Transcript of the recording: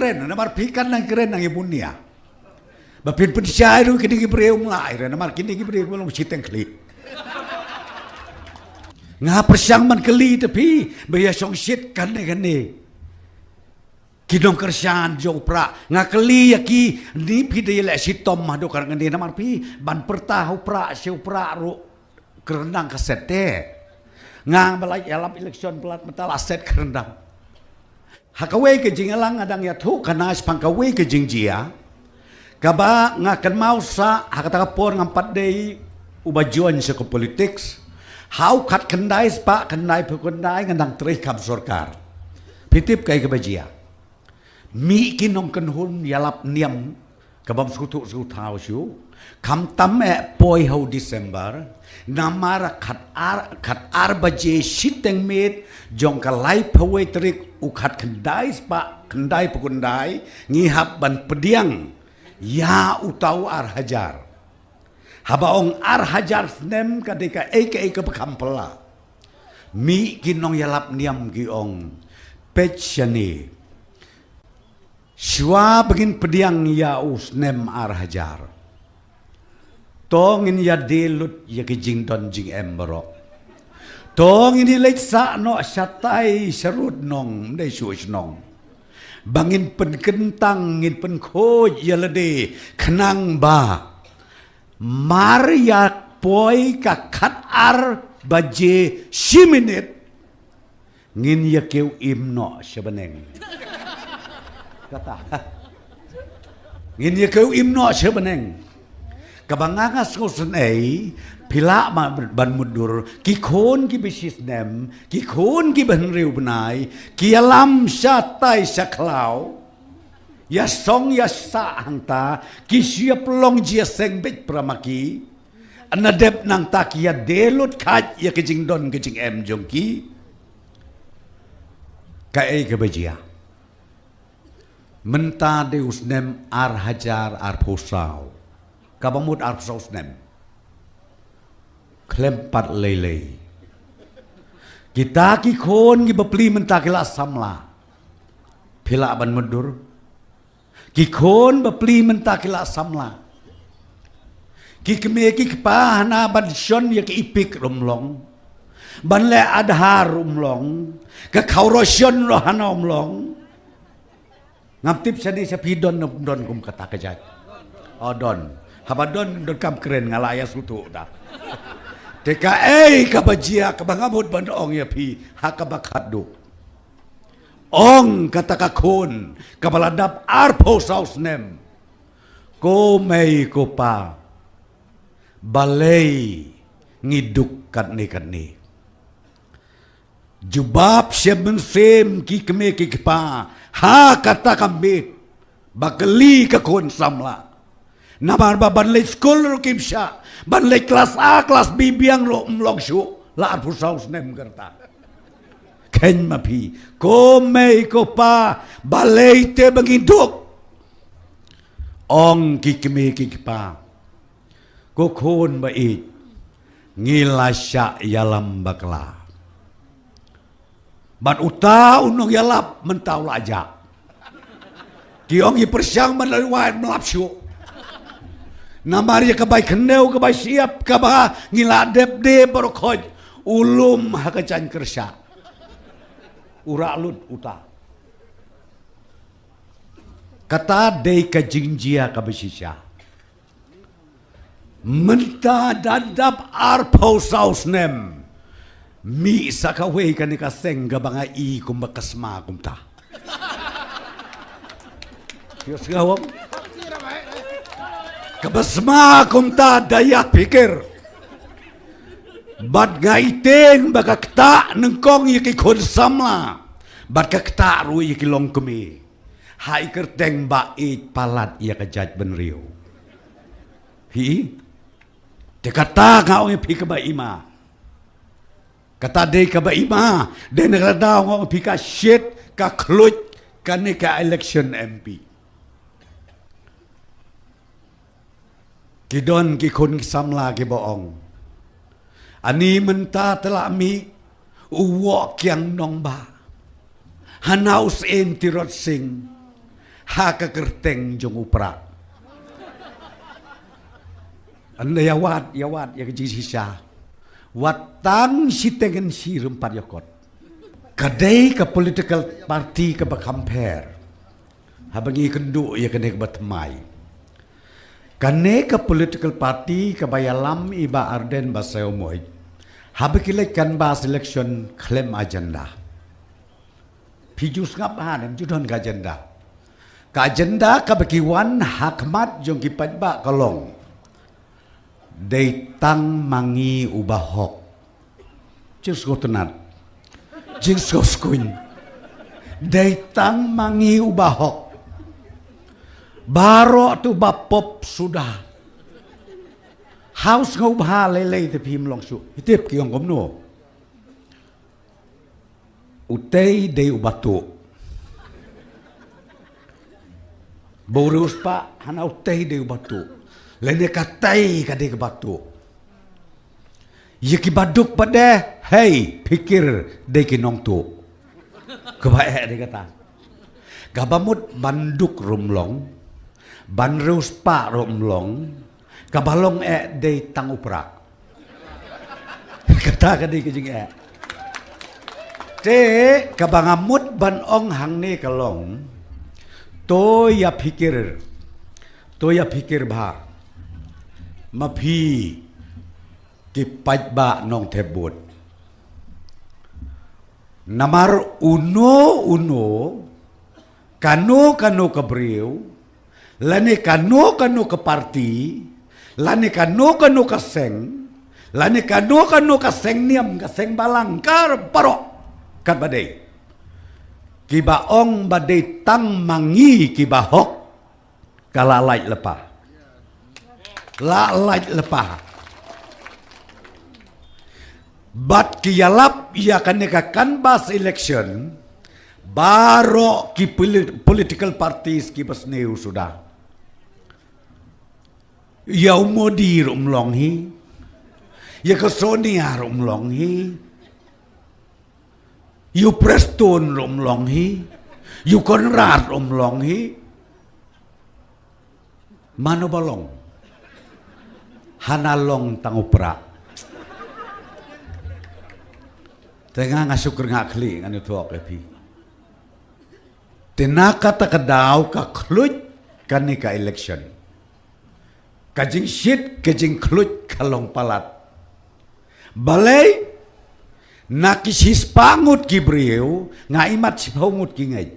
keren, namar pikan nang keren nang ibunia. Bapin pensyair kini kibreu mulai, namar kini kibreu belum siteng kli. Nga persyang man keli tapi baya song shit kane. Kidong kersyaan jo pra nga keli yaki ni pide le sitom madu karang ngene namar pi ban pertahu pra siu pra ru kerendang kasete. Nga balai alam election pelat metal aset kerendang. Hakawe ke jingalang adang ya tu kana pangkawe ke jingjia. Kaba nga kan mau sa hakatapor ngampat dei ubajuan sa politics. Hau kat kendai pak kendai pekendai ngandang terih kam sorkar. Pitip kai kebajia. Mi kinong kenhun yalap niam kabam sutu tau siu. Kam tam poi hau Desember. Namara kat ar baje siteng met jong kalai pawai terik ukat kendai pak kendai pekendai ngihap ban pediang ya utau ar hajar. Habaong ar hajar snem kadeka eke pekampela. Mi kinong yalap niam giong pechani. Shua begin pediang ya usnem ar hajar. Tong ini ya delut ya kijing don jing emberok. Tong ini leksa no syatai serut nong dai suis nong. Bangin pen kentang ngin pen khoj ya lede kenang ba. Maria poi ka khat ar baje 10 minit ngin ya keu imno sebeneng kata ngin ya keu imno sebeneng kabangangas ko senai pila ma ban mudur ki khon ki bisis nem ki khon ki ban riu benai ki alam syatai saklau ya song ya sa hangta ki siap long jia seng bet pramaki anadep nang tak ya delut khat ya kejing don kejing em jongki kai kebajia menta deus nem ar hajar ar posau kabamut ar posau nem klempat lele kita ki khon ki bapli menta kila samla pila ban mudur Kikon bapli mentakila samla. Kikme kikpa na badson ya ipik rumlong. Banle adhar rumlong. Kakaurosyon lo hana umlong. Ngaptip sadi sa pidon na don kum kata kajat. O don. Habadon don kam keren ngalaya sutu da. Teka kabajia kabangamud bandong ya pi hakabakadu. Ong kata kakun kabaladap arpo saus nem ko may ko pa balay ngiduk kat ni jubab siya mensem kikme kikpa ha kata kambit bakali kakun samla namar ba banlay school ro kimsya banlay kelas A kelas B biang ro umlog syu la arpo saus nem gerta ken mapi ko may ko pa balay te banginduk ong kikme kikpa ko khon bait ngilasya yalam bakla bat uta unong yalap mentau laja kiong ipersyang manalwat melapsyu namari kabay keneu kabay siap kabah ngiladep de barokoj ulum hakacan kersya uralut uta kata dei ka jingjia ka besisya menta dadap arpau saus nem mi sakawe ka ni kaseng gabanga i kumbakasma kumta yos gawam kabasma kumta daya pikir bat gaiteng bakakta nengkong yaki kon samla bat kakta ru yaki long kemi hai kerteng bait palat ya kajat benriu hi dekata ngau pi ka baima kata de ka baima de negara ngau pi ka shit ka kluj kane ka election MP kidon ki kon samla ki boong ani menta telah mi uwok yang nong ba hanaus en tirot sing ha kekerteng jong upra anda ya wat ya kejisisa watang si tengen si rempat yakot kadai ke political party ke compare habangi kendu ya kene ke batmai kane ke political party ke bayalam iba arden baseo moy habikile kan bas election claim agenda pijus ngap hanem judon ka agenda ka bakiwan hakmat jong kipat ba kalong Daitang mangi ubahok Jus ko tenat Jus ko skuin Daitang mangi ubahok Baro tu bapop sudah Haus ngau bah lelei te pim long su Hitip ki ong komno Utei de ubatu Borus pa hana utei de ubatu Lene katai kadai ke batu. Ye ki baduk pada, hey pikir dei ki nong tu. Kebaik dia kata. Kabamut banduk rumlong, banrus pa rumlong, kabalong dei tang uprak. Kata kadai ke jing Te kabangamut ban ong hang ni kalong. To ya pikir bah. Mapi kipat ba nong tebut namar uno kano kebriu lani kano ke parti lani kano ke seng lani kano ke seng niam ke seng balangkar parok kat badai kibaong badai tang mangi kibahok kalalai lepah lalai lepah bat kiyalap ia kan bas election baro ki political parties ki basneu sudah ya umodi rumlonghi ya kesonia rumlonghi yu Preston rumlonghi yu Konrad rumlonghi mano balong hanalong tangupra tengah ngasukur ngakli nganu tuak epi tenaka takadau ka kluj kanika election kajing shit kajing kluj kalong palat balai nakis hispangut kibriu ngaimat sipangut kingai